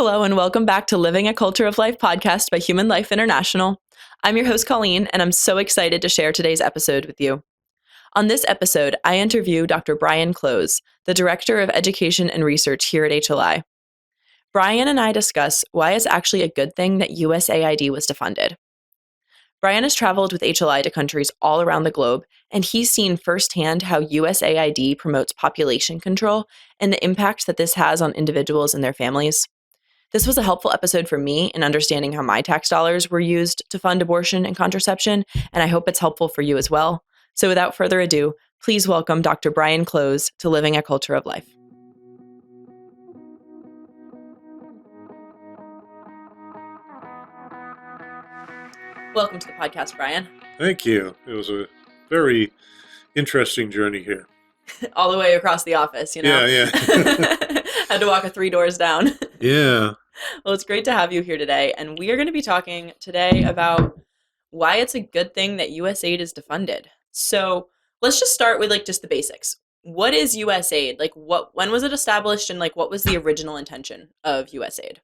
Hello, and welcome back to Living a Culture of Life podcast by Human Life International. I'm your host, Colleen, and I'm so excited to share today's episode with you. On this episode, I interview Dr. Brian Clowes, the Director of Education and Research here at HLI. Brian and I discuss why it's actually a good thing that USAID was defunded. Brian has traveled with HLI to countries all around the globe, and he's seen firsthand how USAID promotes population control and the impact that this has on individuals and their families. This was a helpful episode for me in understanding how my tax dollars were used to fund abortion and contraception, and I hope it's helpful for you as well. So without further ado, please welcome Dr. Brian Clowes to Living a Culture of Life. Welcome to the podcast, Brian. Thank you. It was a very interesting journey here. All the way across the office, you know? Yeah. Had to walk 3 doors down. Yeah. Well, it's great to have you here today, and we are going to be talking today about why it's a good thing that USAID is defunded. So let's just start with just the basics. What is USAID? When was it established, and what was the original intention of USAID?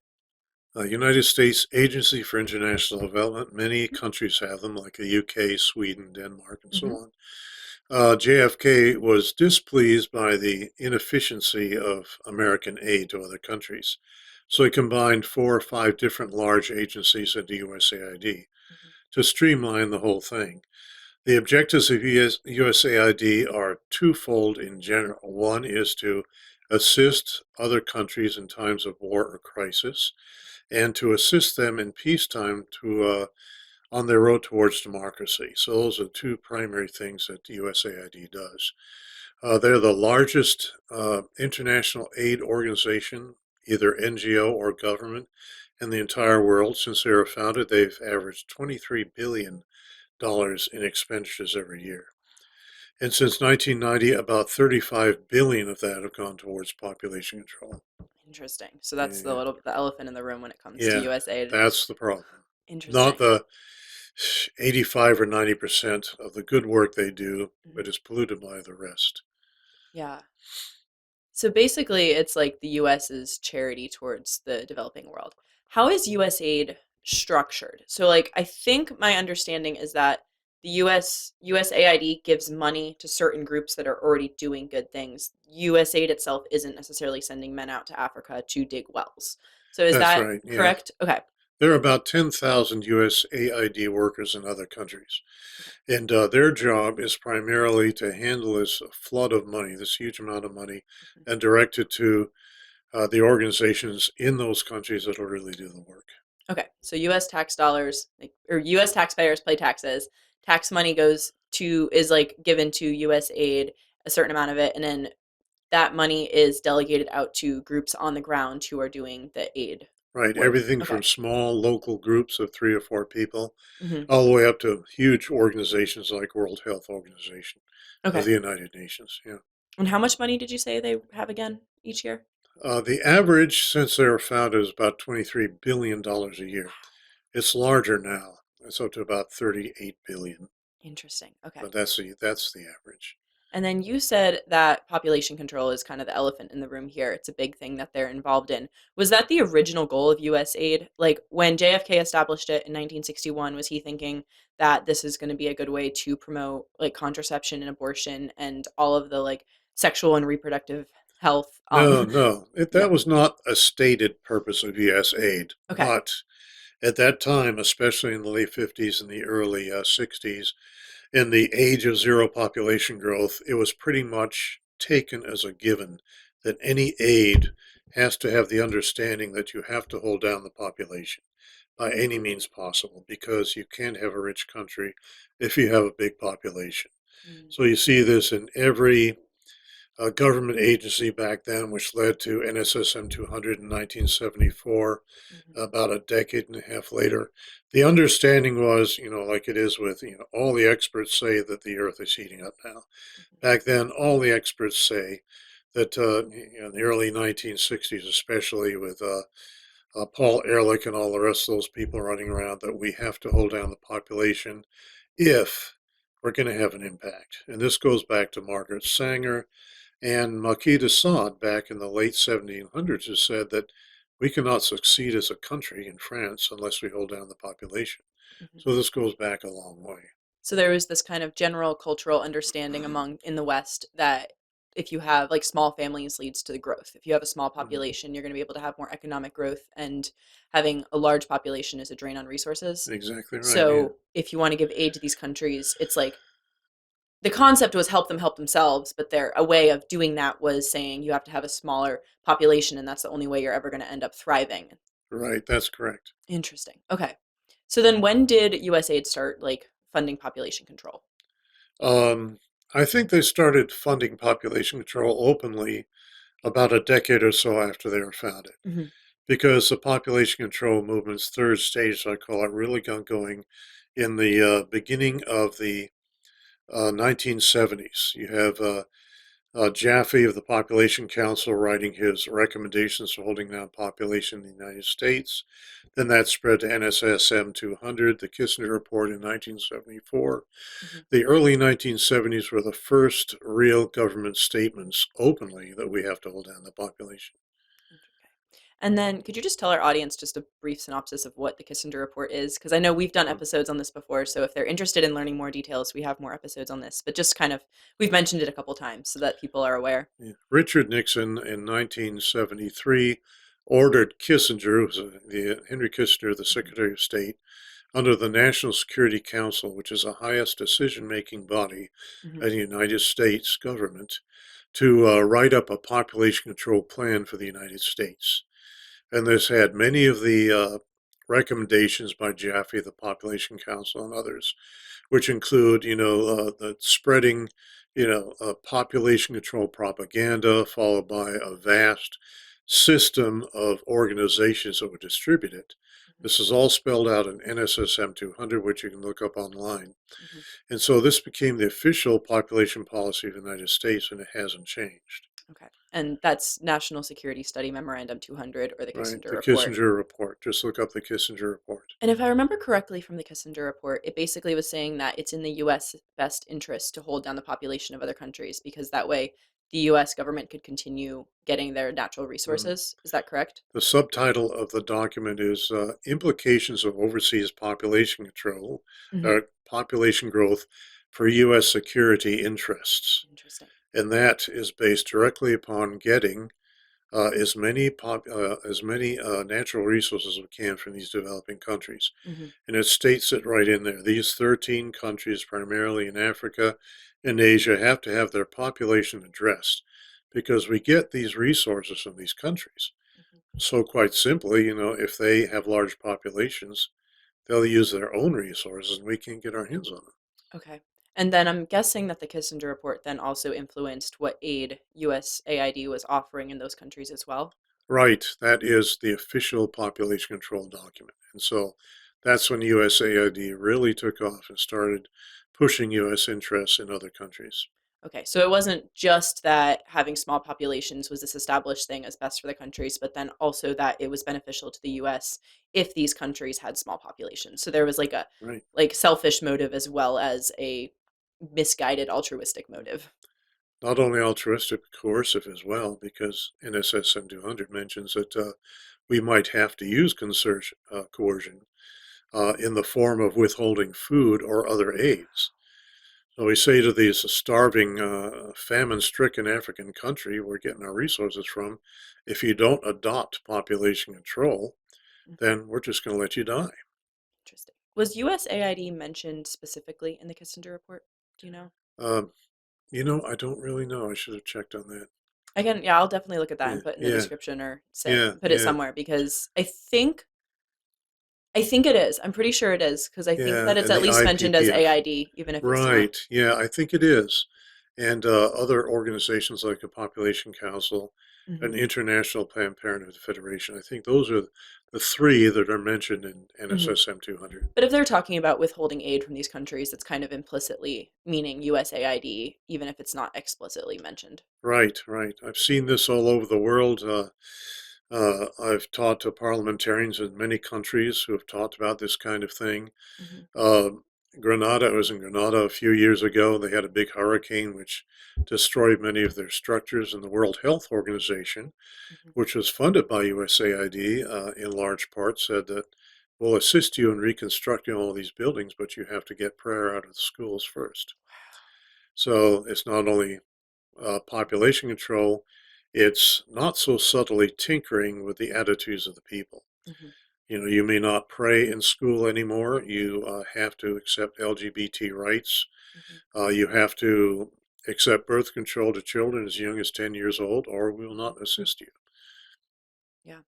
United States Agency for International Development. Many countries have them, like the UK, Sweden, Denmark, and so on. JFK was displeased by the inefficiency of American aid to other countries. So he combined 4 or 5 different large agencies into USAID to streamline the whole thing. The objectives of USAID are twofold in general. One is to assist other countries in times of war or crisis, and to assist them in peacetime on their road towards democracy. So those are 2 primary things that USAID does. They're the largest international aid organization, either NGO or government, in the entire world. Since they were founded, they've averaged $23 billion in expenditures every year. And since 1990, about $35 billion of that have gone towards population control. Interesting. So that's the elephant in the room when it comes to USAID. That's the problem. Interesting. Not the 85 or 90% of the good work they do, but it's polluted by the rest. Yeah. So basically, it's like the U.S.'s charity towards the developing world. How is USAID structured? So I think my understanding is that the USAID gives money to certain groups that are already doing good things. USAID itself isn't necessarily sending men out to Africa to dig wells. So is That's that right, yeah. correct? Okay. There are about 10,000 USAID workers in other countries. And their job is primarily to handle this flood of money, this huge amount of money, and direct it to the organizations in those countries that will really do the work. Okay. So U.S. tax dollars, or U.S. taxpayers pay taxes. Tax money is given to USAID, a certain amount of it, and then that money is delegated out to groups on the ground who are doing the aid. Right, work. everything from small local groups of 3 or 4 people, all the way up to huge organizations like World Health Organization of the United Nations. Yeah. And how much money did you say they have again each year? The average since they were founded is about $23 billion a year. It's larger now. It's up to about $38 billion. Interesting. Okay. But that's the average. And then you said that population control is kind of the elephant in the room here. It's a big thing that they're involved in. Was that the original goal of USAID? When JFK established it in 1961, was he thinking that this is going to be a good way to promote contraception and abortion and all of the sexual and reproductive health? No. That was not a stated purpose of USAID. Okay. But at that time, especially in the late 50s and the early 60s, in the age of zero population growth, it was pretty much taken as a given that any aid has to have the understanding that you have to hold down the population by any means possible, because you can't have a rich country if you have a big population. So you see this in every government agency back then, which led to NSSM 200 in 1974, about a decade and a half later. The understanding was, like it is with, all the experts say that the earth is heating up now. Back then, all the experts say that in the early 1960s, especially with Paul Ehrlich and all the rest of those people running around, that we have to hold down the population if we're going to have an impact. And this goes back to Margaret Sanger and Marquis de Sade back in the late 1700s, who said that we cannot succeed as a country in France unless we hold down the population. Mhm. So this goes back a long way. So there was this kind of general cultural understanding among in the West that if you have like small families leads to the growth. If you have a small Mhm. population, you're going to be able to have more economic growth, and having a large population is a drain on resources. Exactly right. Yeah. So if you want to give aid to these countries, it's like the concept was help them help themselves, but a way of doing that was saying you have to have a smaller population, and that's the only way you're ever going to end up thriving. Right. That's correct. Interesting. Okay. So then when did USAID start like funding population control? Um, I think they started funding population control openly about a decade or so after they were founded, Hmm. because the population control movement's third stage, I call it, really got going in the beginning of the 1970s. You have Jaffe of the Population Council writing his recommendations for holding down population in the United States. Then that spread to NSSM 200, the Kissinger Report in 1974. Hmm. The early 1970s were the first real government statements openly that we have to hold down the population. Okay. And then could you just tell our audience just a brief synopsis of what the Kissinger Report is? Because I know we've done Uh, episodes on this before, so if they're interested in learning more details, we have more episodes on this. But just kind of, we've mentioned it a couple times so that people are aware. yeah. Richard Nixon in 1973 ordered Kissinger, who was Henry Kissinger, the Hmm. Secretary of State, under the National Security Council, which is the highest decision-making body Hmm. of the United States government, to write up a population control plan for the United States. And this had many of the recommendations by Jaffe, the Population Council, and others, which include, the spreading, population control propaganda, followed by a vast system of organizations that would distribute it. This is all spelled out in NSSM 200, which you can look up online. Hmm. And so this became the official population policy of the United States, and it hasn't changed. Okay. And that's National Security Study Memorandum 200 or the Right? Kissinger The Report. Kissinger Report. Just look up the Kissinger Report. And if I remember correctly from the Kissinger Report, it basically was saying that it's in the US best interest to hold down the population of other countries because that way the US government could continue getting their natural Mm. resources. Is that correct? The subtitle of the document is Implications of Overseas Population Control, Hmm. Population Growth for U.S. Security Interests. Interesting. And that is based directly upon getting as many natural resources as we can from these developing countries. Hmm. And it states it right in there. These 13 countries, primarily in Africa and Asia, have to have their population addressed because we get these resources from these countries. Hmm. So, quite simply, if they have large populations, they'll use their own resources and we can't get our hands on them. Okay. And then I'm guessing that the Kissinger Report then also influenced what aid USAID was offering in those countries as well. Right, that is the official population control document. And so that's when USAID really took off and started pushing U.S. interests in other countries. Okay, so it wasn't just that having small populations was this established thing as best for the countries, but then also that it was beneficial to the US if these countries had small populations. So there was like a Right. like selfish motive as well as a misguided altruistic motive. Not only altruistic, coercive as well, because NSSM 200 mentions that we might have to use coercion in the form of withholding food or other aids. So we say to these starving, famine-stricken African country we're getting our resources from, if you don't adopt population control, Mhm. then we're just going to let you die. Interesting. Was USAID mentioned specifically in the Kissinger report? Do you know? Um, I don't really know. I should have checked on that. Yeah, I'll definitely look at that Yeah, and put in the yeah, description or say yeah, put it yeah, somewhere because I think it is. I'm pretty sure it is because I think yeah. that it's And at the least mentioned as IPPF. AID, even if it's not. Right. Yeah, I think it is. And other organizations like the Population Council Hmm. and International Planned Parenthood Federation. I think those are the three that are mentioned in Hmm. NSSM 200. But if they're talking about withholding aid from these countries, it's kind of implicitly meaning USAID, even if it's not explicitly mentioned. Right, right. I've seen this all over the world. I've talked to parliamentarians in many countries who have talked about this kind of thing. Hmm. Um Grenada, I was in Grenada a few years ago. They had a big hurricane which destroyed many of their structures, and the World Health Organization, Mhm. which was funded by USAID in large part, said that we'll assist you in reconstructing all these buildings, but you have to get prayer out of the schools first. So it's not only population control, it's not so subtly tinkering with the attitudes of the people. Mhm. You know, you may not pray in school anymore. You have to accept LGBT rights. Mhm. You have to accept birth control to children as young as 10 years old, or we will not assist you. Yeah.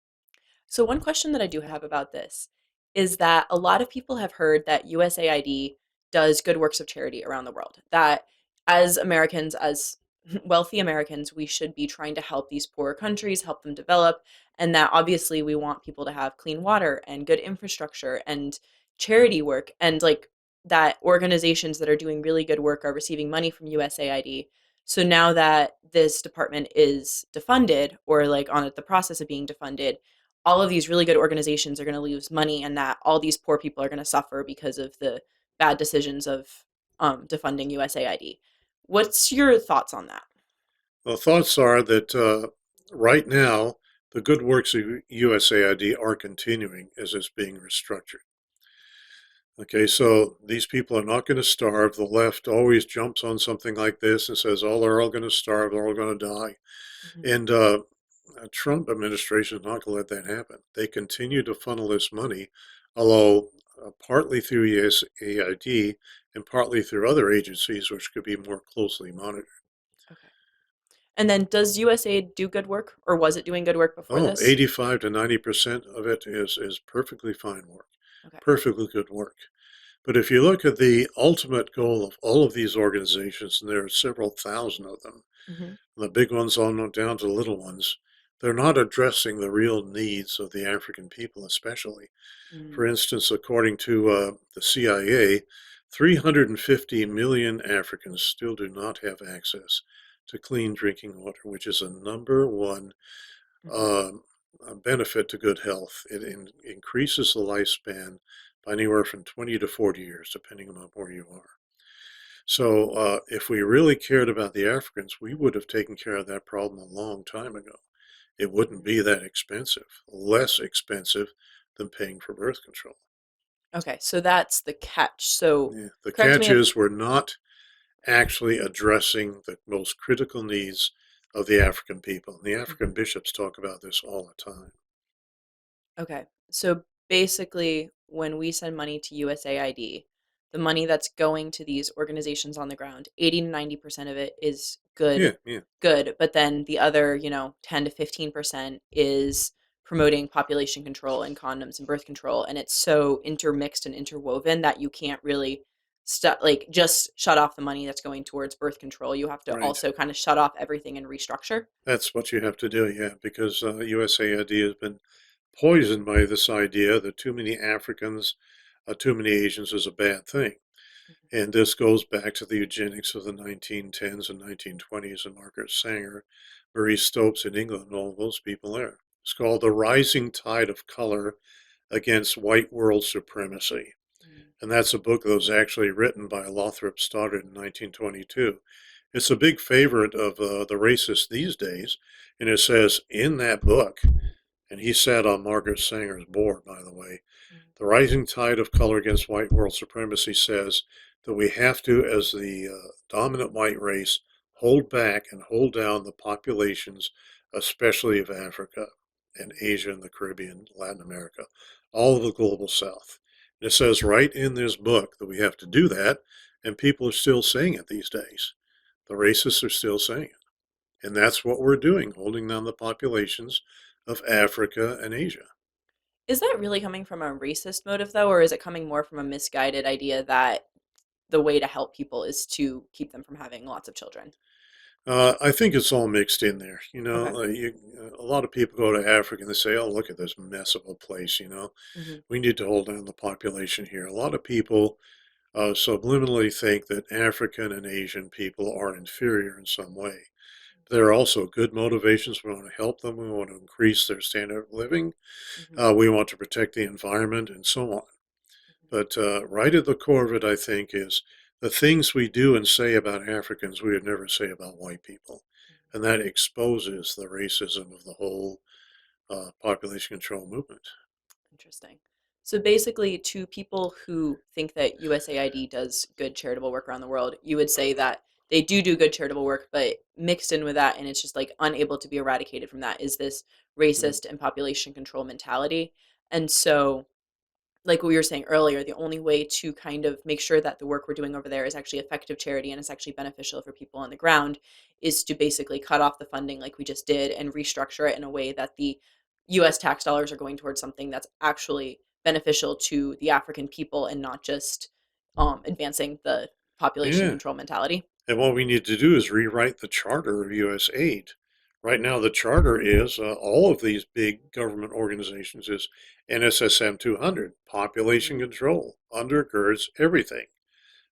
So, one question that I do have about this is that a lot of people have heard that USAID does good works of charity around the world. That as Americans, as wealthy Americans, we should be trying to help these poorer countries, help them develop. And that obviously we want people to have clean water and good infrastructure and charity work. And like that organizations that are doing really good work are receiving money from USAID. So now that this department is defunded or like on the process of being defunded, all of these really good organizations are going to lose money and that all these poor people are going to suffer because of the bad decisions of defunding USAID. What's your thoughts on that? The thoughts are that right now, the good works of USAID are continuing as it's being restructured. Okay, so these people are not going to starve. The left always jumps on something like this and says, "Oh, they're all going to starve. They're all going to die." Mm-hmm. And Trump administration is not going to let that happen. They continue to funnel this money, although partly through USAID and partly through other agencies, which could be more closely monitored. Okay. And then does USAID do good work or was it doing good work before Oh, this? 85 to 90% of it is perfectly fine work, Okay. perfectly good work. But if you look at the ultimate goal of all of these organizations, and there are several thousand of them, Mm-hmm. the big ones on down to the little ones, they're not addressing the real needs of the African people, especially. Mm-hmm. For instance, according to the CIA, 350 million Africans still do not have access to clean drinking water, which is a number one Mm-hmm. um, benefit to good health. It increases the lifespan by anywhere from 20 to 40 years, depending on where you are. So, if we really cared about the Africans, we would have taken care of that problem a long time ago. It wouldn't be that expensive, less expensive than paying for birth control. Okay, so that's the catch. So Yeah. The correct me catch if is we're not actually addressing the most critical needs of the African people. And the African Mhm. bishops talk about this all the time. Okay. So basically, when we send money to USAID, the money that's going to these organizations on the ground, 80 to 90% of it is Yeah, good, yeah, good. But then the other, 10 to 15% is promoting population control and condoms and birth control. And it's so intermixed and interwoven that you can't really just shut off the money that's going towards birth control. You have to right. also kind of shut off everything and restructure. That's what you have to do, yeah, because USAID has been poisoned by this idea that too many Africans, too many Asians is a bad thing. And this goes back to the eugenics of the 1910s and 1920s and Margaret Sanger, Marie Stopes in England, and all those people there. It's called The Rising Tide of Color Against White World Supremacy. Mhm. And that's a book that was actually written by Lothrop Stoddard in 1922. It's a big favorite of the racists these days. And it says in that book, and he sat on Margaret Sanger's board, by the way, Mhm. the rising tide of color against white world supremacy says that we have to, as the dominant white race, hold back and hold down the populations, especially of Africa and Asia and the Caribbean, Latin America, all of the global south. And it says right in this book that we have to do that, and people are still saying it these days. The racists are still saying it. And that's what we're doing, holding down the populations of Africa and Asia. Is that really coming from a racist motive, though, or is it coming more from a misguided idea that the way to help people is to keep them from having lots of children? I think it's all mixed in there. Okay. A lot of people go to Africa and they say, "Oh, look at this mess of a place." Hmm. We need to hold down the population here. A lot of people subliminally think that African and Asian people are inferior in some way. There are also good motivations. We want to help them. We want to increase their standard of living. Hmm. We want to protect the environment and so on. But right at the core of it, I think, is the things we do and say about Africans we would never say about white people. And that exposes the racism of the whole population control movement. Interesting. So basically, to people who think that USAID does good charitable work around the world, you would say that they do good charitable work, but mixed in with that, and it's just like unable to be eradicated from that, is this Mm. racist and population control mentality. And so, like what we were saying earlier, the only way to kind of make sure that the work we're doing over there is actually effective charity and it's actually beneficial for people on the ground is to basically cut off the funding like we just did and restructure it in a way that the US tax dollars are going towards something that's actually beneficial to the African people and not just advancing the population Yeah. control mentality. And what we need to do is rewrite the charter of U.S. aid. Right now, the charter is all of these big government organizations is NSSM 200, population Mm, control, undergirds everything.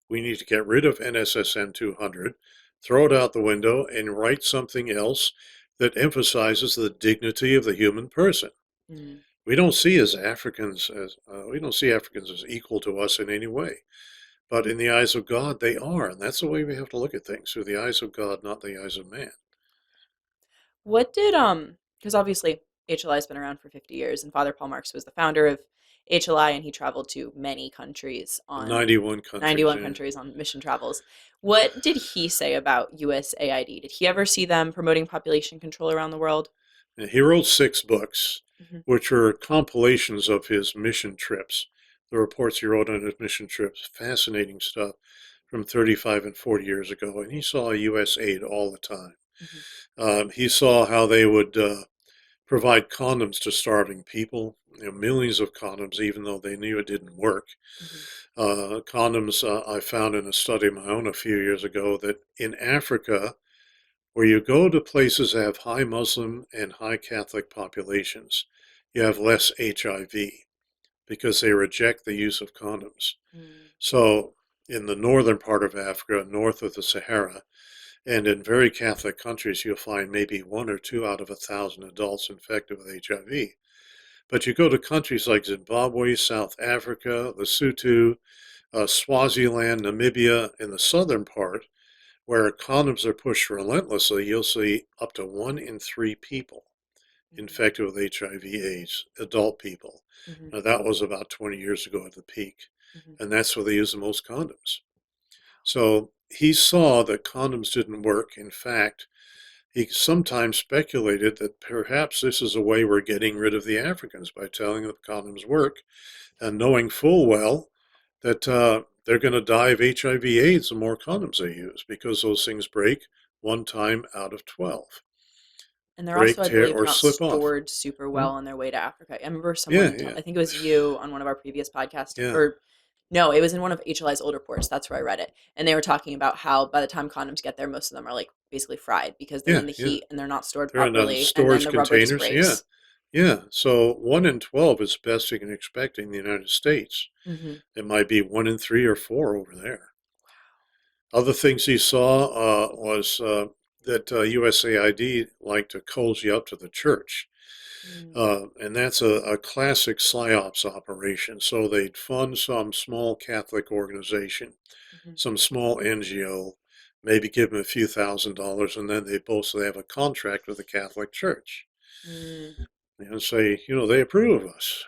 We need to get rid of NSSM 200, throw it out the window, and write something else that emphasizes the dignity of the human person. mm. We don't see Africans as equal to us in any way. But in the eyes of God, they are. And that's the way we have to look at things, through the eyes of God, not the eyes of man. What did because obviously HLI has been around for 50 years and Father Paul Marx was the founder of HLI and he traveled to many countries on 91 countries, 91 yeah. countries on mission travels. What did he say about USAID? Did he ever see them promoting population control around the world? And he wrote 6 books, Hmm. which are compilations of his mission trips, the reports he wrote on his mission trips, fascinating stuff from 35 and 40 years ago. And he saw U.S. aid all the time. Hmm. He saw how they would provide condoms to starving people, millions of condoms, even though they knew it didn't work. Hmm. Condoms, I found in a study of my own a few years ago that in Africa, where you go to places that have high Muslim and high Catholic populations, you have less HIV because they reject the use of condoms. Mm. So, in the northern part of Africa, north of the Sahara, and in very Catholic countries, you'll find maybe 1 or 2 out of 1,000 adults infected with HIV. But you go to countries like Zimbabwe, South Africa, Lesotho, Swaziland, Namibia, in the southern part, where condoms are pushed relentlessly, you'll see up to 1 in 3 people Hmm. infected with HIV/AIDS, adult people. Hmm. Now, that was about 20 years ago at the peak, Hmm. and that's where they use the most condoms. So he saw that condoms didn't work. In fact, he sometimes speculated that perhaps this is a way we're getting rid of the Africans by telling them condoms work and knowing full well that they're going to die of HIV/AIDS the more condoms they use because those things break 1 time out of 12. And they're also, Break, I tear, believe, or not slip off. stored super Hmm? well on their way to Africa. I remember Yeah, someone, yeah, I think it was you on one of our previous podcasts, yeah, or no, it was in one of HLI's old reports. That's where I read it. And they were talking about how by the time condoms get there, most of them are like basically fried because they're yeah, in the yeah. heat and they're not stored They're in properly. And then storage the rubber just containers. Yeah, breaks. yeah. So 1 in 12 is best you can expect in the United States. Hmm. It might be 1 in 3 or 4 over there. Other things he saw was that USAID liked to cozy up to the church. Mm-hmm. And that's a classic psyops operation. So they'd fund some small Catholic organization, some small NGO, maybe give them a few $1,000s, and then they both have a contract with the Catholic Church Mm. and say, they approve of us.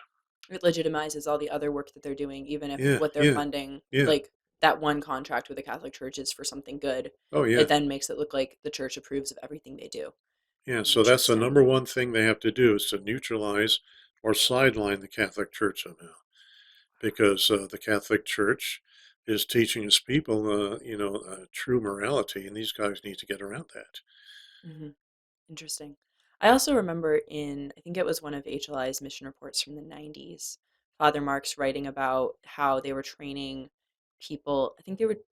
It legitimizes all the other work that they're doing, even if Yeah, what they're yeah, funding, yeah. like that one contract with the Catholic Church is for something good. Oh, It yeah, then makes it look like the church approves of everything they do. yeah. So that's the Interesting. number one thing they have to do is to neutralize or sideline the Catholic Church somehow, because the Catholic Church is teaching its people, true morality, and these guys need to get around that. Hmm. Interesting. I also remember in, I think it was one of HLI's mission reports from the 90s, Father Marks writing about how they were training people. I think it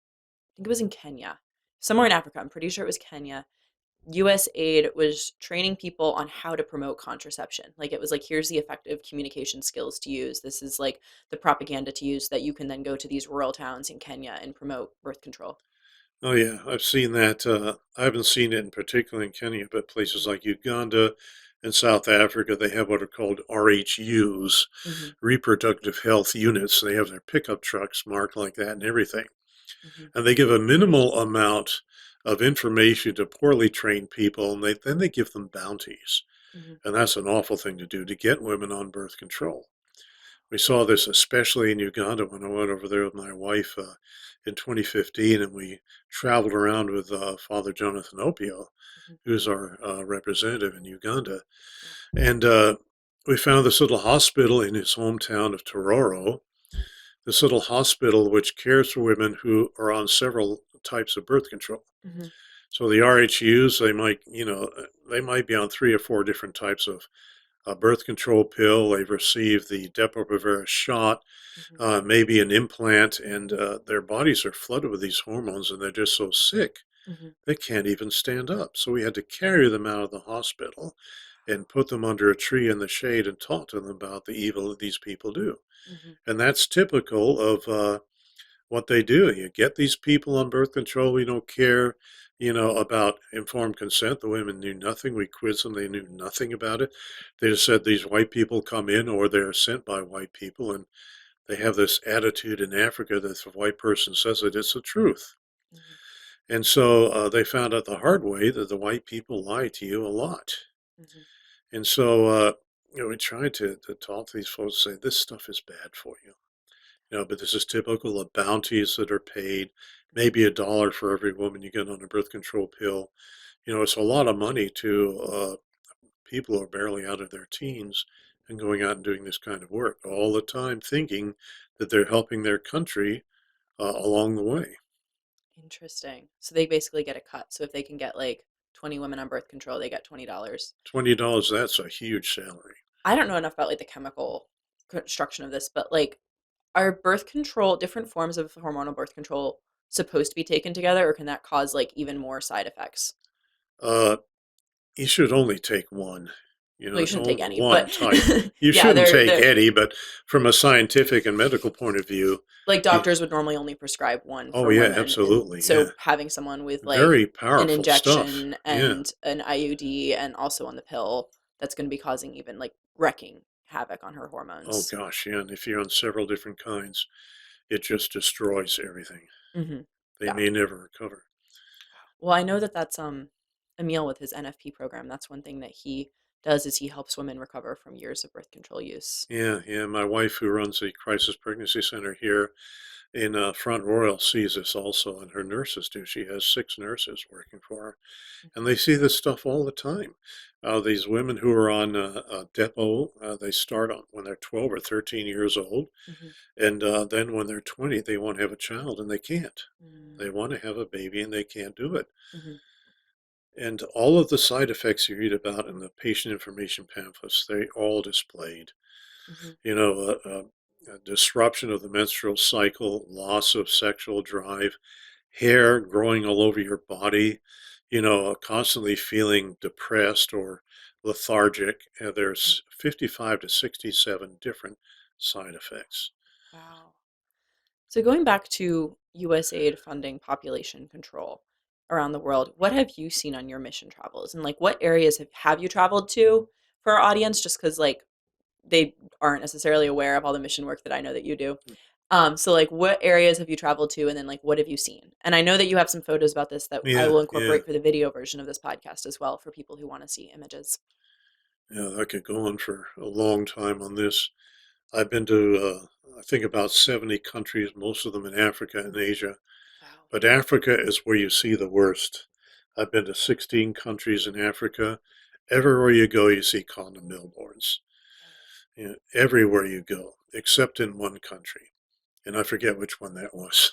was in Kenya, somewhere in Africa. I'm pretty sure it was Kenya. US aid was training people on how to promote contraception. Like it was like, here's the effective communication skills to use. This is like the propaganda to use that you can then go to these rural towns in Kenya and promote birth control. Oh yeah, I've seen that. I haven't seen it in particular in Kenya, but places like Uganda In South Africa, they have what are called RHUs, Mm-hmm. reproductive health units. They have their pickup trucks marked like that and everything. Mm-hmm. And they give a minimal amount of information to poorly trained people, and then they give them bounties. Mm-hmm. And that's an awful thing to do to get women on birth control. We saw this especially in Uganda when I went over there with my wife in 2015, and we traveled around with Father Jonathan Opio, Mm-hmm. who's our representative in Uganda. Yeah. And we found this little hospital in his hometown of Tororo, this little hospital which cares for women who are on several types of birth control. Mm-hmm. So the RHUs, they might be on 3 or 4 different types of birth control pill. They've received the Depo-Provera shot, Mm-hmm. maybe an implant, and their bodies are flooded with these hormones, and they're just so sick Mm-hmm. they can't even stand up. So we had to carry them out of the hospital and put them under a tree in the shade and talk to them about the evil that these people do. Mm-hmm. And that's typical of what they do. You get these people on birth control. We don't care, about informed consent. The women knew nothing. We quizzed them. They knew nothing about it. They just said these white people come in or they're sent by white people. And they have this attitude in Africa that if a white person says it, it's the truth. Mm-hmm. And so they found out the hard way that the white people lie to you a lot. Mm-hmm. And so we tried to talk to these folks, say, this stuff is bad for you. But this is typical of bounties that are paid, maybe $1 for every woman you get on a birth control pill. It's a lot of money to people who are barely out of their teens and going out and doing this kind of work all the time, thinking that they're helping their country along the way. Interesting. So they basically get a cut. So if they can get like 20 women on birth control, they get $20. $20, that's a huge salary. I don't know enough about like the chemical construction of this, but like are birth control, different forms of hormonal birth control supposed to be taken together, or can that cause like even more side effects? Uh, you should only take one. Well, you It's shouldn't take only any, one but type. You yeah, shouldn't take they're any, but from a scientific and medical point of view, like you, doctors would normally only prescribe one oh for yeah, women, and absolutely, yeah. so having someone with like Very an powerful stuff. injection Yeah. and an IUD and also on the pill, that's going to be causing even like wrecking havoc on her Oh hormones. gosh, yeah. And if you're on several different kinds, it just destroys everything. Hmm. They Yeah. may never recover. Well, I know that that's Emil with his NFP program. That's one thing that he does is he helps women recover from years of birth control use. Yeah, yeah. My wife, who runs the crisis pregnancy center here in Front Royal, sees this also, and her nurses do. She has 6 nurses working for her, and they see this stuff all the time. These women who are on Depo, they start on when they're 12 or 13 years old, Mm-hmm. and then when they're 20, they want to have a child, and they can't. They want to have a baby, and they can't do it. Mm-hmm. And all of the side effects you read about in the patient information pamphlets, they all displayed. Mm-hmm. A disruption of the menstrual cycle, loss of sexual drive, hair growing all over your body, constantly feeling depressed or lethargic. There's 55 to 67 different side effects. Wow. So going back to USAID funding population control around the world, what have you seen on your mission travels? And like what areas have you traveled to for our audience? Just because like they aren't necessarily aware of all the mission work that I know that you do. So like what areas have you traveled to and then like what have you seen? And I know that you have some photos about this that I Yeah, will yeah, incorporate for the video version of this podcast as well for people who want to see images. yeah. I could go on for a long time on this. I've been to, I think, about 70 countries, most of them in Africa and Asia. Wow. But Africa is where you see the worst. I've been to 16 countries in Africa. Everywhere you go, you see condom billboards. Everywhere you go, except in one country. And I forget which one that was.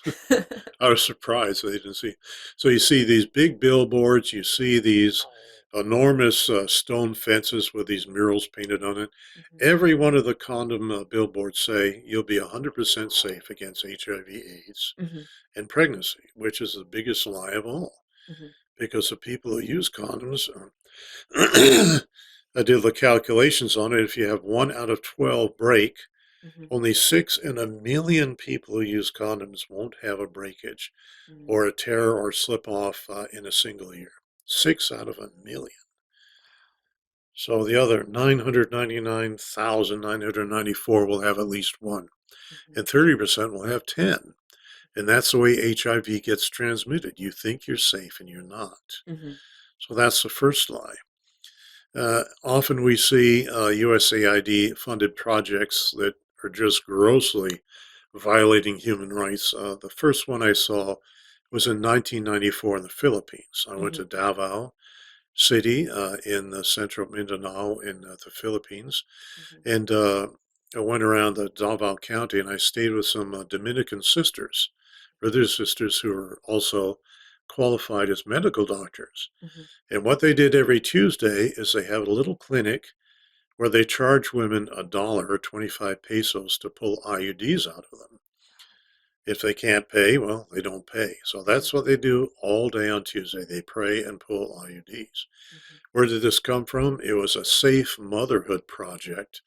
I was surprised they didn't see. So you see these big billboards, you see these enormous stone fences with these murals painted on it. Mhm, Every one of the condom billboards say you'll be 100% safe against HIV/AIDS mhm, and pregnancy, which is the biggest lie of all. mhm, Because the people who use condoms, I did the calculations on it. If you have 1 out of 12 break, mhm, only 6 in a million people who use condoms won't have a breakage mhm. or a tear or slip off in a single year. 6 out of a million. So the other 999,994 will have at least one, Mhm. and 30% will have 10. And that's the way HIV gets transmitted. You think you're safe and you're not. Mhm. So that's the first lie. Often we see USAID funded projects that are just grossly violating human rights. The first one I saw was in 1994 in the Philippines. I went Mhm. to Davao City in the central Mindanao in the Philippines, Mhm. and I went around the Davao County and I stayed with some Dominican sisters, brother sisters who are also qualified as medical doctors. Mhm. And what they did every Tuesday is they have a little clinic where they charge women $1 or 25 pesos to pull IUDs out of them. If they can't pay, well, they don't pay. So Mhm. that's what they do all day on Tuesday. They pray and pull IUDs. Mhm. Where did this come from? It was a safe motherhood project,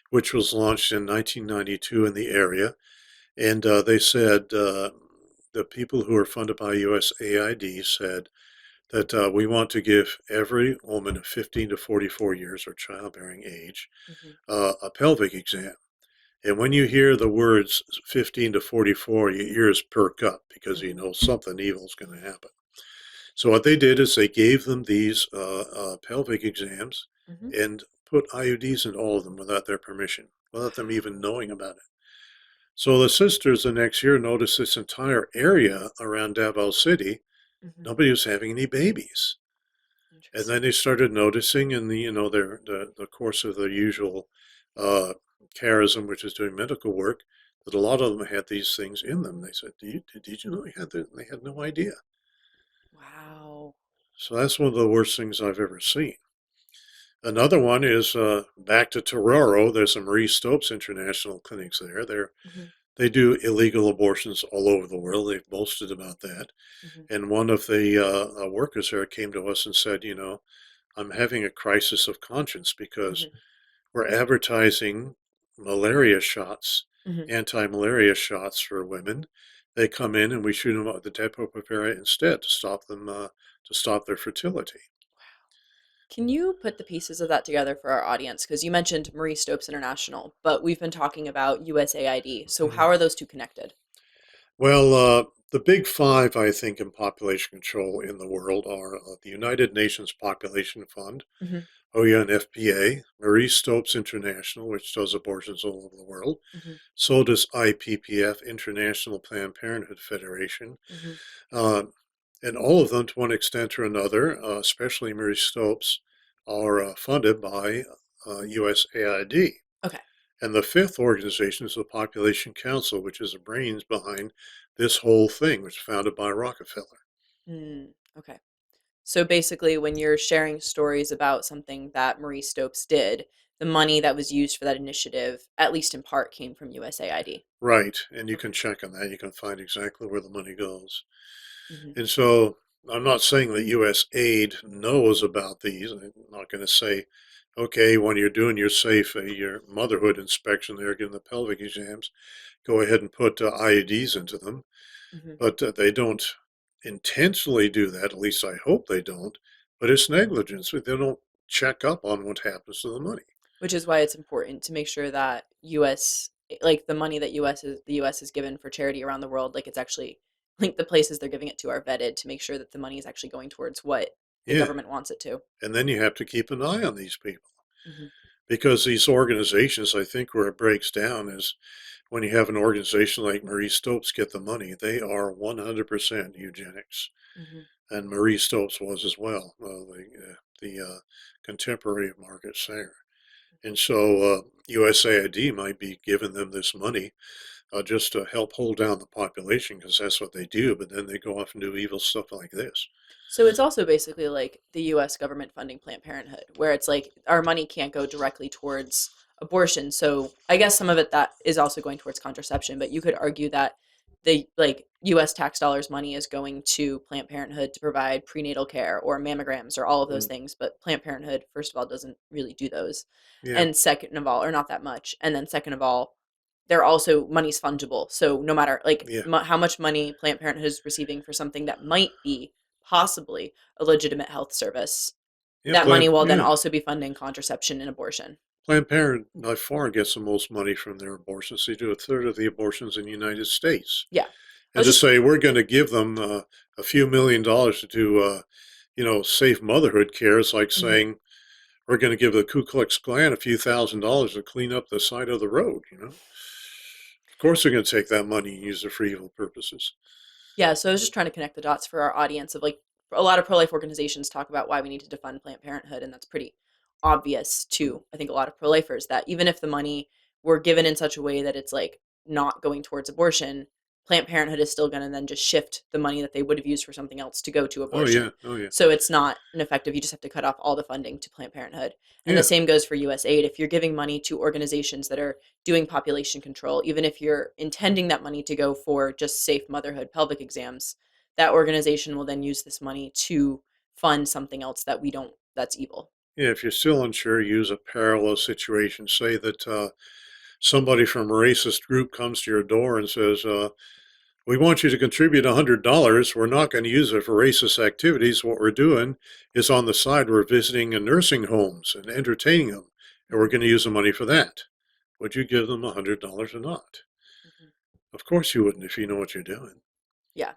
which was launched in 1992 in the area. And they said the people who are funded by USAID said that we want to give every woman of 15 to 44 years or childbearing age Mhm. a pelvic exam. And when you hear the words 15 to 44, your ears perk up because you Mhm. know something evil is going to happen. So what they did is they gave them these pelvic exams Mhm. and put IUDs in all of them without their permission, without them even knowing about it. So the sisters the next year noticed this entire area around Davao City, Mhm. nobody was having any babies. And then Interesting. they started noticing in the course of their usual uh, charism, which is doing medical work, that a lot of them had these things in them. They said, did you know you had that? They had no idea. Wow. So that's one of the worst things I've ever seen. Another one is back to Tororo. There's a Marie Stopes International clinics there. Mhm. They do illegal abortions all over the world. They've boasted about that. Mhm. And one of the workers there came to us and said, I'm having a crisis of conscience because Mhm. we're advertising malaria shots, Mhm. anti-malaria shots for women. They come in and we shoot them up with the Depo-Provera instead to stop their fertility. Can you put the pieces of that together for our audience? Because you mentioned Marie Stopes International, but we've been talking about USAID. So how Mhm. are those two connected? Well, the big five, I think, in population control in the world are the United Nations Population Fund, Mhm. UNFPA, Marie Stopes International, which does abortions all over the world. Mhm. So does IPPF, International Planned Parenthood Federation. Mhm. Uh, and all of them, to one extent or another, especially Marie Stopes, are funded by USAID. Okay. And the fifth organization is the Population Council, which is the brains behind this whole thing, which was founded by Rockefeller. Okay. So basically, when you're sharing stories about something that Marie Stopes did, the money that was used for that initiative, at least in part, came from USAID. Right, and you can Okay. check on that. You can find exactly where the money goes. Mhm. And so I'm not saying that U.S. aid knows about these. I'm not going to say, okay, when you're doing your safe, your motherhood inspection, they're getting the pelvic exams, go ahead and put IUDs into them. Mhm. But they don't intentionally do that. At least I hope they don't. But it's negligence. They don't check up on what happens to the money. Which is why it's important to make sure that US, like the money that the US is given for charity around the world, like it's actually like the places they're giving it to are vetted to make sure that the money is actually going towards what the Yeah. government wants it to. And then you have to keep an eye on these people. Hmm. Because these organizations, I think where it breaks down is when you have an organization like Marie Stopes get the money, they are 100% eugenics. Hmm. And Marie Stopes was as well, the contemporary of Margaret Sanger. And so USAID might be giving them this money just to help hold down the population because that's what they do. But then they go off and do evil stuff like this. So it's also basically like the US government funding Planned Parenthood, where it's like our money can't go directly towards abortion. So I guess some of it that is also going towards contraception, but you could argue that the like US tax dollars money is going to Planned Parenthood to provide prenatal care or mammograms or all of those Mm, things, but Planned Parenthood first of all doesn't really do those. yeah, And second of all, or not that much. And then second of all, they're also money's fungible. So no matter like yeah, how much money Planned Parenthood is receiving for something that might be possibly a legitimate health service, Yeah, that money will then also be funding contraception and abortion. Planned Parenthood by far gets the most money from their abortions. They do a third of the abortions in the United States. Yeah. And to say we're going to give them a few $1,000,000 to do, safe motherhood care is like saying we're going to give the Ku Klux Klan a few $1,000s to clean up the side of the road. Of course they're going to take that money and use it for evil purposes. Yeah, so I was just trying to connect the dots for our audience of like a lot of pro-life organizations talk about why we need to defund Planned Parenthood, and that's pretty obvious to I think a lot of pro-lifers that even if the money were given in such a way that it's like not going towards abortion, Planned Parenthood is still going to then just shift the money that they would have used for something else to go to abortion. Oh yeah. So it's not an effective. You just have to cut off all the funding to Planned Parenthood. And the same goes for USAID. If you're giving money to organizations that are doing population control, even if you're intending that money to go for just safe motherhood pelvic exams, that organization will then use this money to fund something else that we don't, that's evil. Yeah, if you're still unsure, use a parallel situation. Say that somebody from a racist group comes to your door and says, we want you to contribute $100. We're not going to use it for racist activities. What we're doing is on the side, we're visiting nursing homes and entertaining them, and we're going to use the money for that. Would you give them $100 or not? Of course you wouldn't if you know what you're doing. Yeah.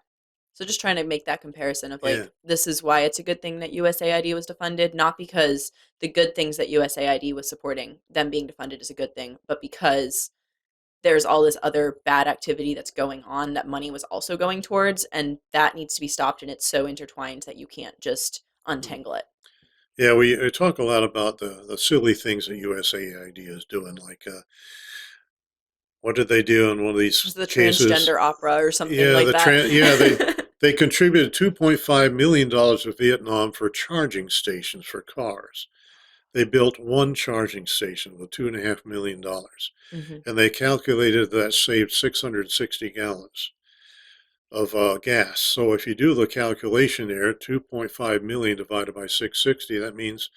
So just trying to make that comparison of like, this is why it's a good thing that USAID was defunded, not because the good things that USAID was supporting, them being defunded is a good thing, but because there's all this other bad activity that's going on that money was also going towards, and that needs to be stopped, and it's so intertwined that you can't just untangle it. Yeah, we talk a lot about the silly things that USAID is doing, like what did they do in one of these Was the cases? transgender opera or something like that? They contributed $2.5 million to Vietnam for charging stations for cars. They built one charging station with $2.5 million, and they calculated that saved 660 gallons of gas. So if you do the calculation there, 2.5 million divided by 660, that means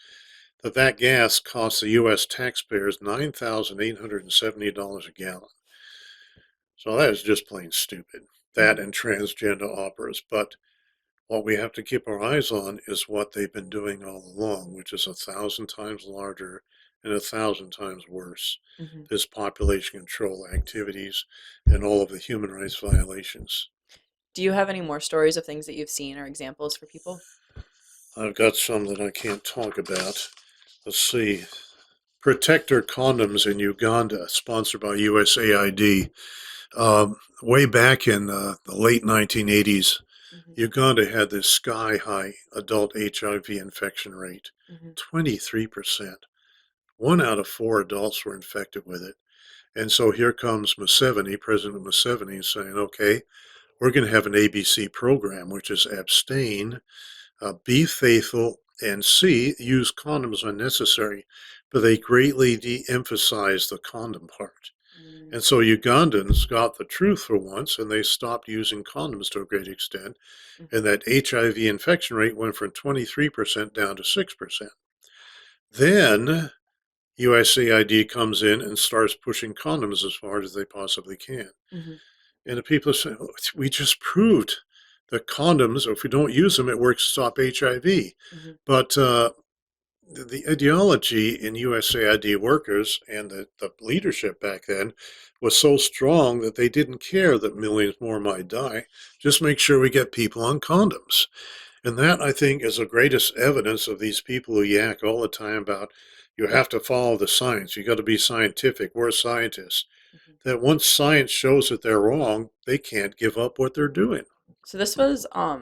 that gas costs the U.S. taxpayers $9,870 a gallon. So that is just plain stupid. That and transgender operas. But what we have to keep our eyes on is what they've been doing all along, which is 1,000 times larger and 1,000 times worse. This population control activities and all of the human rights violations. Do you have any more stories of things that you've seen or examples for people? I've got some that I can't talk about. Let's see. Protector condoms in Uganda, sponsored by USAID. Way back in the late 1980s, Uganda had this sky-high adult HIV infection rate, 23%. 1 out of 4 adults were infected with it. And so here comes Museveni, President Museveni, saying, okay, we're going to have an ABC program, which is abstain, be faithful, and C, use condoms when necessary. But they greatly de-emphasize the condom part. And so Ugandans got the truth for once, and they stopped using condoms to a great extent. And that HIV infection rate went from 23% down to 6%. Then USAID comes in and starts pushing condoms as far as they possibly can. And the people say, oh, we just proved that condoms, if we don't use them, it works to stop HIV. But the ideology in USAID workers and the leadership back then was so strong that they didn't care that millions more might die. Just make sure we get people on condoms. And that, I think, is the greatest evidence of these people who yak all the time about you have to follow the science. You got to be scientific. We're scientists. That once science shows that they're wrong, they can't give up what they're doing. So this was, I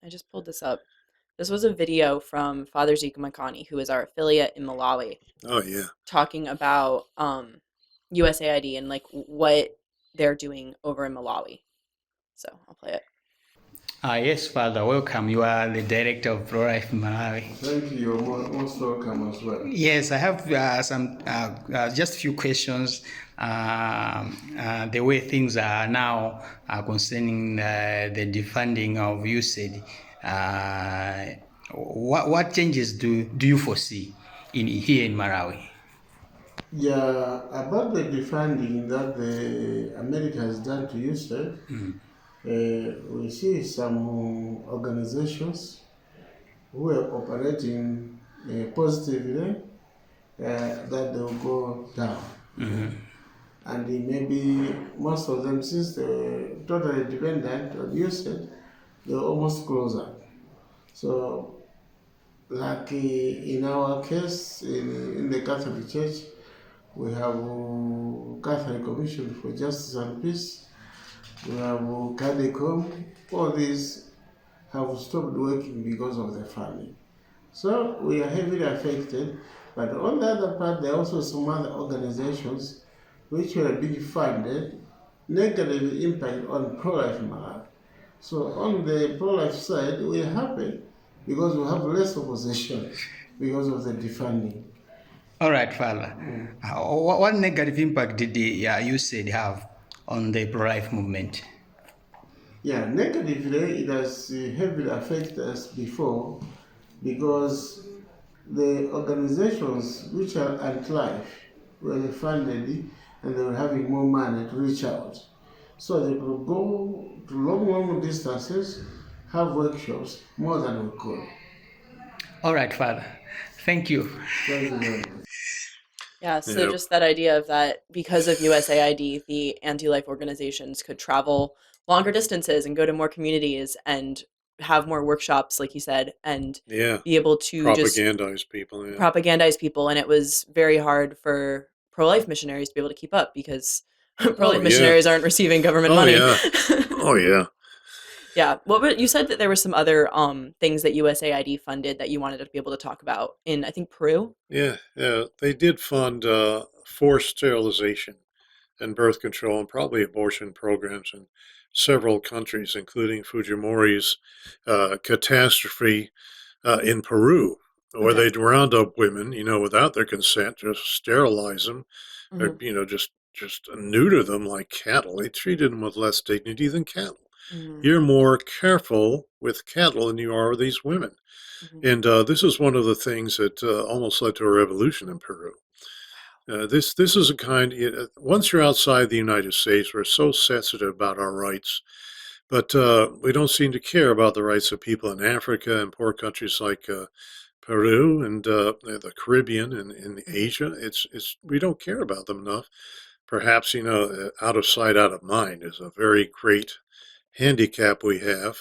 just pulled this up. This was a video from Father Zeke Makani, who is our affiliate in Malawi. Oh, yeah. Talking about USAID and like what they're doing over in Malawi. So I'll play it. Yes, Father, welcome. You are the director of Pro-Life Malawi. Thank you. You're most welcome as well. Yes, I have some just a few questions. The way things are now concerning the defunding of USAID. What changes do you foresee here in Malawi? Yeah, about the defunding that the America has done to USAID, we see some organizations who are operating positively, that they will go down. And maybe most of them, since they're totally dependent on usage, they're almost close up. So, like in our case, in the Catholic Church, we have Catholic Commission for Justice and Peace, we have CADECOM, all these have stopped working because of the funding. So we are heavily affected, but on the other part, there are also some other organizations which were being funded, negative impact on pro-life morale. So on the pro-life side, we are happy because we have less opposition because of the defunding. All right, Father. What negative impact did the USAID have on the pro-life movement? Yeah, negatively, it has heavily affected us before because the organizations which are anti-life were funded and they were having more money to reach out. So they could go to long distances, have workshops more than we could. All right, Father. Thank you. Thank you very much. Yeah, so just that idea of that because of USAID, the anti-life organizations could travel longer distances and go to more communities and have more workshops, like you said, and be able to propagandize people. Propagandize people. And it was very hard for pro-life missionaries to be able to keep up because pro-life missionaries aren't receiving government money. Yeah. Yeah. You said that there were some other things that USAID funded that you wanted to be able to talk about in, I think, Peru? Yeah. They did fund forced sterilization and birth control and probably abortion programs in several countries, including Fujimori's catastrophe in Peru, where they'd round up women, without their consent, just sterilize them, or, just neuter them like cattle. They treated them with less dignity than cattle. You're more careful with cattle than you are with these women. And this is one of the things that almost led to a revolution in Peru. This is a once you're outside the United States, we're so sensitive about our rights, but we don't seem to care about the rights of people in Africa and poor countries like Peru and the Caribbean and in Asia. We don't care about them enough. Perhaps, out of sight, out of mind is a very great handicap we have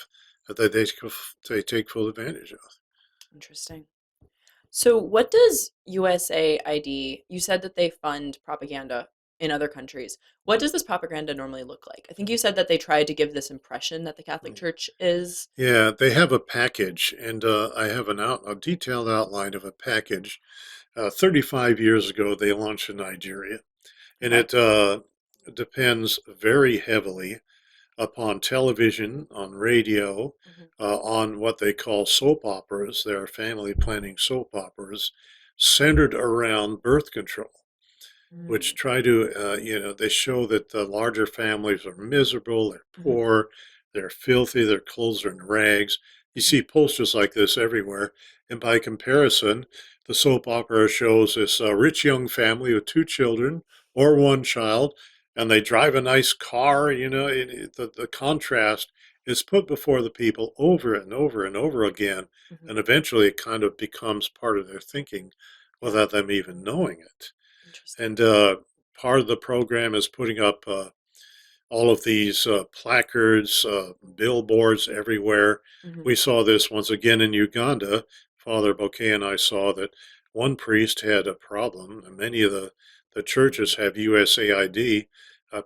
that they take full advantage of. Interesting. So what does USAID, you said that they fund propaganda in other countries. What does this propaganda normally look like? I think you said that they tried to give this impression that the Catholic Church is. Yeah, they have a package, and I have a detailed outline of a package. 35 years ago, they launched in Nigeria, and it depends very heavily upon television, on radio, on what they call soap operas. There are family planning soap operas centered around birth control, which try to, they show that the larger families are miserable, they're poor, they're filthy, their clothes are in rags. You see posters like this everywhere. And by comparison, the soap opera shows this rich young family with 2 children or 1 child, and they drive a nice car. The contrast is put before the people over and over and over again, and eventually it kind of becomes part of their thinking without them even knowing it. And part of the program is putting up all of these placards, billboards everywhere. We saw this once again in Uganda. Father Bouquet and I saw that one priest had a problem, and many of the churches have USAID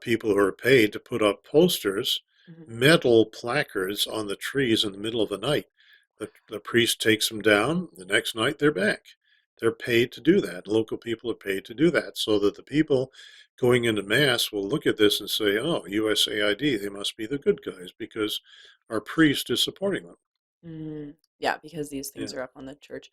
people who are paid to put up posters, metal placards on the trees in the middle of the night. The priest takes them down. The next night they're back. They're paid to do that. Local people are paid to do that so that the people going into Mass will look at this and say, oh, USAID, they must be the good guys because our priest is supporting them. Yeah, because these things are up on the church.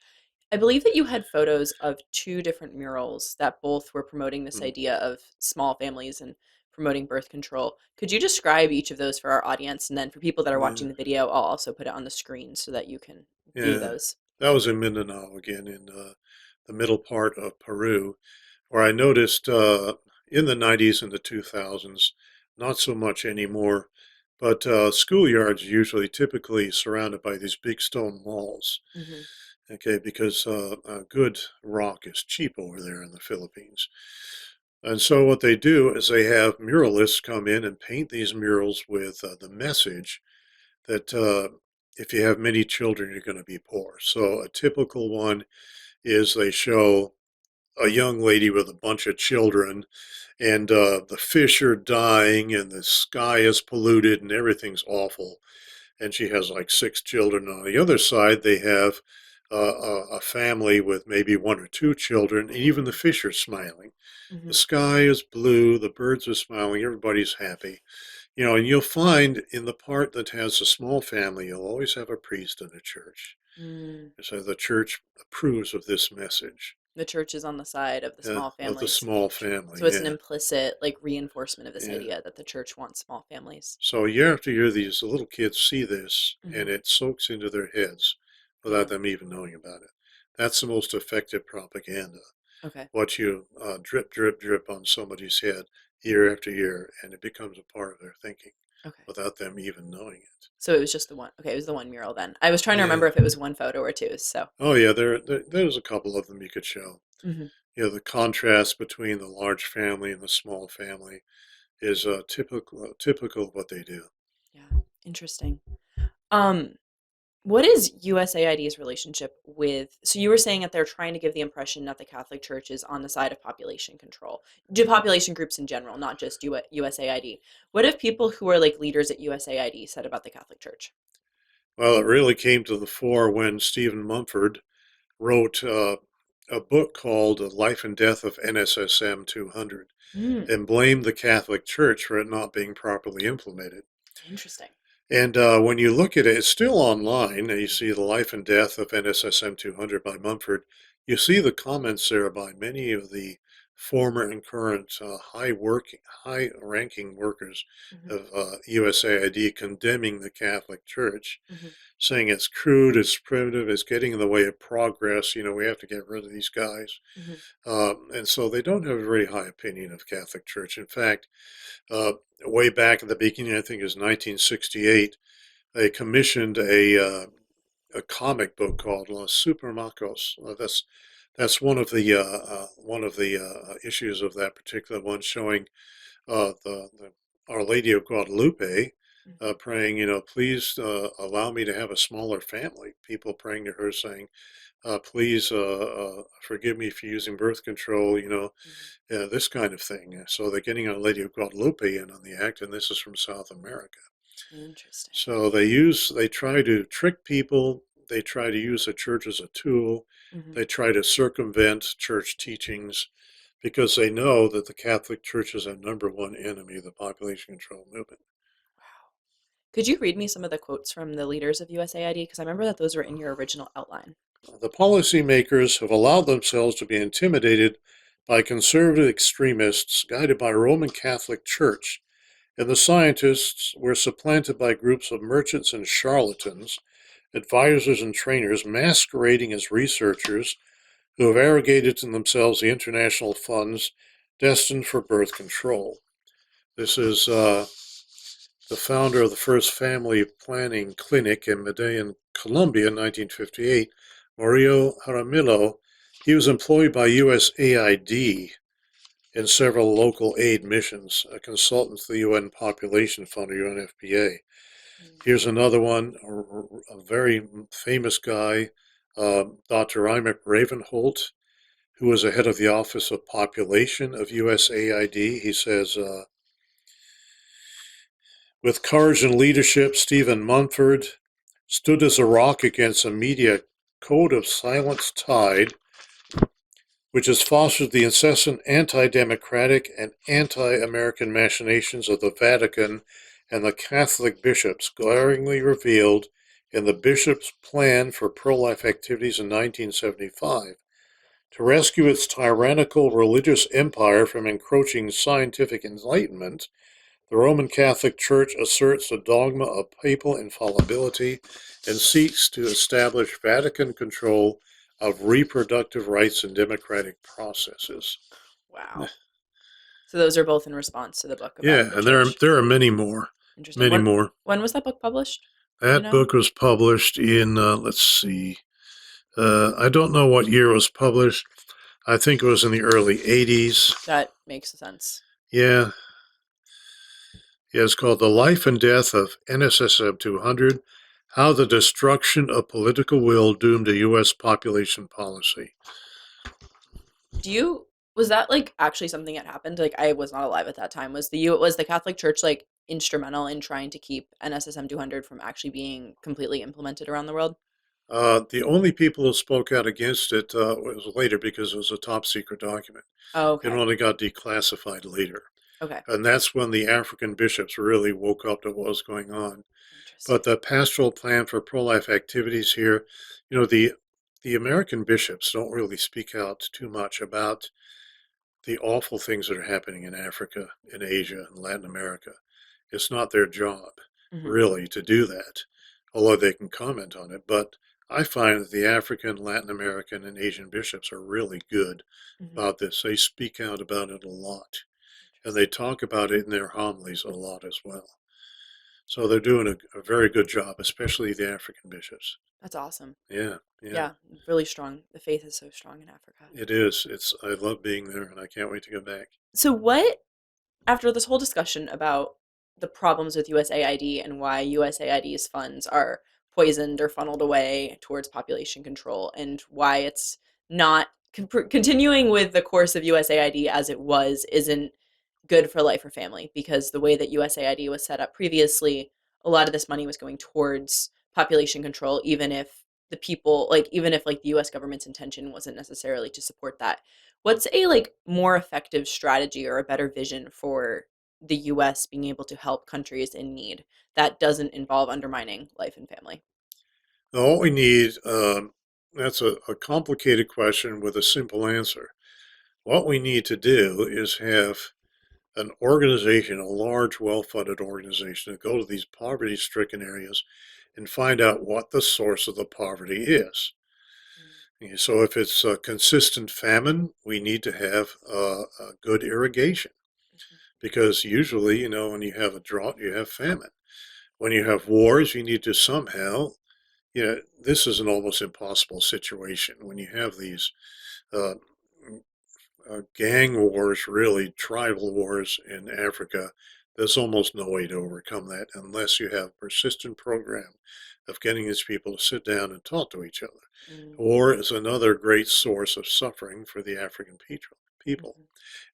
I believe that you had photos of 2 different murals that both were promoting this idea of small families and promoting birth control. Could you describe each of those for our audience? And then for people that are watching the video, I'll also put it on the screen so that you can view those. That was in Mindanao, again, in the middle part of Peru, where I noticed in the 90s and the 2000s, not so much anymore, but schoolyards are usually typically surrounded by these big stone walls. Okay, because good rock is cheap over there in the Philippines. And so what they do is they have muralists come in and paint these murals with the message that if you have many children, you're going to be poor. So a typical one is they show a young lady with a bunch of children, and the fish are dying, and the sky is polluted, and everything's awful. And she has like 6 children. On the other side, they have a family with maybe 1 or 2 children, and even the fish are smiling. Mm-hmm. The sky is blue, the birds are smiling, everybody's happy. And you'll find in the part that has a small family, you'll always have a priest in the church. Mm. So the church approves of this message. The church is on the side of the small families. Of the small family, So it's an implicit reinforcement of this idea that the church wants small families. So year after year, these little kids see this, and it soaks into their heads without them even knowing about it. That's the most effective propaganda. Okay. What you drip, drip, drip on somebody's head year after year, and it becomes a part of their thinking without them even knowing it. So it was just the one. Okay, it was the one mural then. I was trying to remember if it was one photo or two. So. Oh yeah, there's a couple of them you could show. Mm-hmm. The contrast between the large family and the small family is typical of what they do. Yeah, interesting. What is USAID's relationship with, so you were saying that they're trying to give the impression that the Catholic Church is on the side of population control, population groups in general, not just USAID. What have people who are leaders at USAID said about the Catholic Church? Well, it really came to the fore when Stephen Mumford wrote a book called Life and Death of NSSM 200 and blamed the Catholic Church for it not being properly implemented. Interesting. And when you look at it, it's still online. You see the Life and Death of NSSM 200 by Mumford. You see the comments there by many of the former and current high-ranking workers of USAID condemning the Catholic Church, saying it's crude, it's primitive, it's getting in the way of progress. We have to get rid of these guys. And so they don't have a very high opinion of Catholic Church. In fact, way back at the beginning, I think it was 1968, they commissioned a comic book called Los Supermacos. That's one of the issues of that particular one, showing the Our Lady of Guadalupe praying, please allow me to have a smaller family. People praying to her saying, please forgive me for using birth control, this kind of thing. So they're getting Our Lady of Guadalupe in on the act, and this is from South America. Interesting. So they try to trick people. They try to use the church as a tool. They try to circumvent church teachings because they know that the Catholic Church is our number one enemy of the population control movement. Wow. Could you read me some of the quotes from the leaders of USAID? Because I remember that those were in your original outline. The policymakers have allowed themselves to be intimidated by conservative extremists guided by Roman Catholic Church, and the scientists were supplanted by groups of merchants and charlatans, advisors and trainers masquerading as researchers who have arrogated to themselves the international funds destined for birth control. This is the founder of the first family planning clinic in Medellin, Colombia in 1958, Mario Jaramillo. He was employed by USAID in several local aid missions, a consultant to the UN Population Fund, or UNFPA. Here's another one, a very famous guy, Dr. Reimer Ravenholt, who was the head of the Office of Population of USAID. He says, with courage and leadership, Stephen Mumford stood as a rock against a media code of silence tide, which has fostered the incessant anti-democratic and anti-American machinations of the Vatican and the Catholic bishops, glaringly revealed in the bishop's plan for pro-life activities in 1975. To rescue its tyrannical religious empire from encroaching scientific enlightenment, the Roman Catholic Church asserts the dogma of papal infallibility and seeks to establish Vatican control of reproductive rights and democratic processes. Wow. So those are both in response to the book. And there are many more. Many more. When was that book published? That book was published in, let's see, I don't know what year it was published. I think it was in the early 80s. That makes sense. Yeah. Yeah, it's called The Life and Death of NSSM 200, How the Destruction of Political Will Doomed a U.S. Population Policy. Was that like actually something that happened? Like I was not alive at that time. Was the Catholic Church like instrumental in trying to keep NSSM 200 from actually being completely implemented around the world? The only people who spoke out against it was later because it was a top secret document. Oh, It okay. only got declassified later. Okay. And that's when the African bishops really woke up to what was going on. Interesting. But the pastoral plan for pro-life activities here, the American bishops don't really speak out too much about the awful things that are happening in Africa, in Asia, and Latin America. It's not their job, Mhm. really, to do that, although they can comment on it. But I find that the African, Latin American, and Asian bishops are really good Mhm. about this. They speak out about it a lot, and they talk about it in their homilies a lot as well. So they're doing a very good job, especially the African bishops. That's awesome. Yeah, yeah, Yeah, really strong. The faith is so strong in Africa. it is. I love being there, and I can't wait to go back. So what after this whole discussion about the problems with USAID and why USAID's funds are poisoned or funneled away towards population control and why it's not continuing with the course of USAID as it was isn't good for life or family because the way that USAID was set up previously, a lot of this money was going towards population control, even if the US government's intention wasn't necessarily to support that. What's a like more effective strategy or a better vision for the US being able to help countries in need that doesn't involve undermining life and family? Now, what we need, that's a complicated question with a simple answer. What we need to do is have an organization, a large, well-funded organization, to go to these poverty-stricken areas and find out what the source of the poverty is. Okay, so if it's a consistent famine, we need to have a good irrigation because usually, when you have a drought, you have famine. When you have wars, you need to somehow, this is an almost impossible situation when you have these uh, gang wars, really tribal wars in Africa. There's almost no way to overcome that unless you have a persistent program of getting these people to sit down and talk to each other. Mm, War is another great source of suffering for the African people. mhm,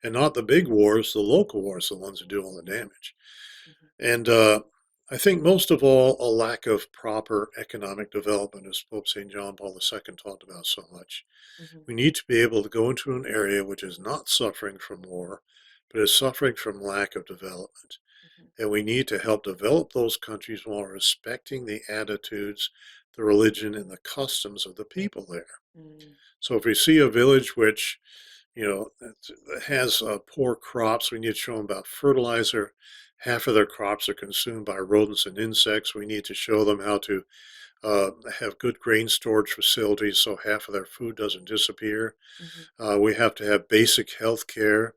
And not the big wars, the local wars, the ones that do all the damage. mhm, And I think most of all, a lack of proper economic development, as Pope St. John Paul II talked about so much. mhm, We need to be able to go into an area which is not suffering from war, but is suffering from lack of development. mhm, And we need to help develop those countries while respecting the attitudes, the religion, and the customs of the people there. mm, So if we see a village which, that has poor crops, we need to show them about fertilizer. Half of their crops are consumed by rodents and insects. We need to show them how to have good grain storage facilities so half of their food doesn't disappear. mhm, We have to have basic health care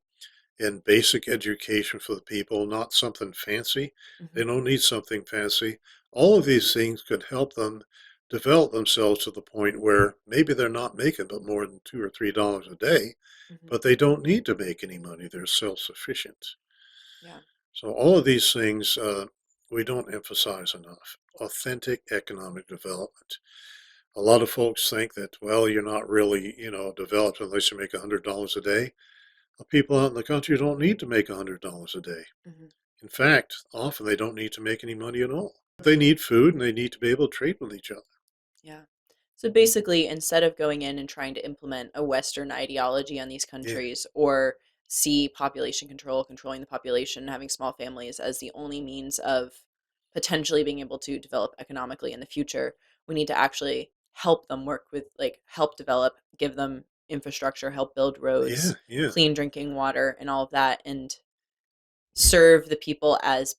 and basic education for the people, not something fancy. They mhm. don't need something fancy. All of these things could help them develop themselves to the point where maybe they're not making but more than $2 or $3 a day, Mhm. but they don't need to make any money. They're self-sufficient. Yeah. So all of these things we don't emphasize enough. Authentic economic development. A lot of folks think that, well, you're not really, developed unless you make $100 a day. Well, people out in the country don't need to make $100 a day. Mhm. In fact, often they don't need to make any money at all. They need food and they need to be able to trade with each other. Yeah. So basically, instead of going in and trying to implement a Western ideology on these Yeah, countries or see population control, controlling the population, having small families as the only means of potentially being able to develop economically in the future, we need to actually help them work with, like, help develop, give them infrastructure, help build yeah, roads, yeah. clean drinking water, and all of that, and serve the people as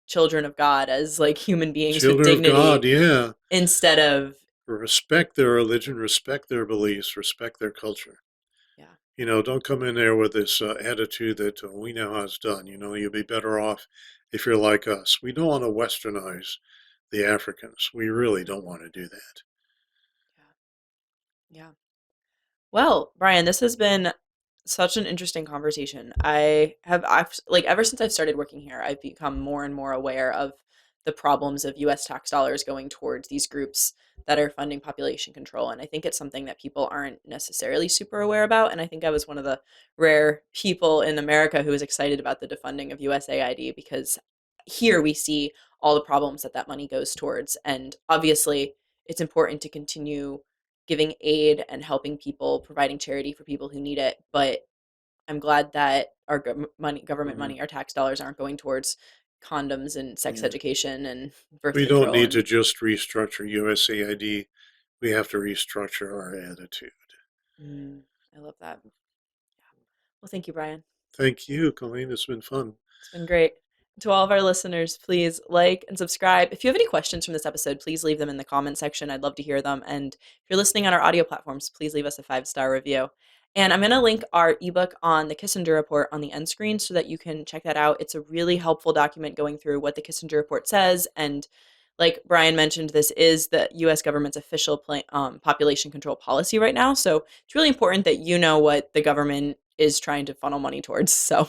children of God, as like human beings with Children of God, dignity yeah. instead of, Respect their religion, respect their beliefs, respect their culture. yeah. Don't come in there with this attitude that we know how it's done. You'll be better off if you're like us. We don't want to westernize the Africans. We really don't want to do that. Yeah. Well, Brian, this has been such an interesting conversation. I have like ever since I've started working here, I've become more and more aware of the problems of US tax dollars going towards these groups that are funding population control. And I think it's something that people aren't necessarily super aware about. And I think I was one of the rare people in America who was excited about the defunding of USAID, because here we see all the problems that that money goes towards. And obviously, it's important to continue giving aid and helping people, providing charity for people who need it. But I'm glad that our government Mhm. money, our tax dollars aren't going towards condoms and sex Yeah. education and birth We don't control. need to just restructure USAID. We have to restructure our attitude. I love that. Yeah. Well, thank you, Brian. Thank you, Colleen. It's been fun. It's been great. To all of our listeners, please like and subscribe. If you have any questions from this episode, please leave them in the comment section. I'd love to hear them. And if you're listening on our audio platforms, please leave us a 5-star review. And I'm going to link our ebook on the Kissinger Report on the end screen so that you can check that out. It's a really helpful document going through what the Kissinger Report says. And like Brian mentioned, this is the US government's official population control policy right now. So it's really important that you know what the government is trying to funnel money towards. So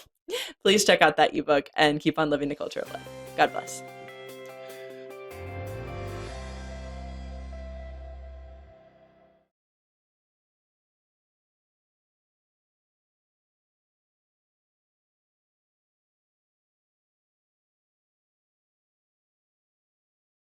please check out that ebook and keep on living the culture of life. God bless.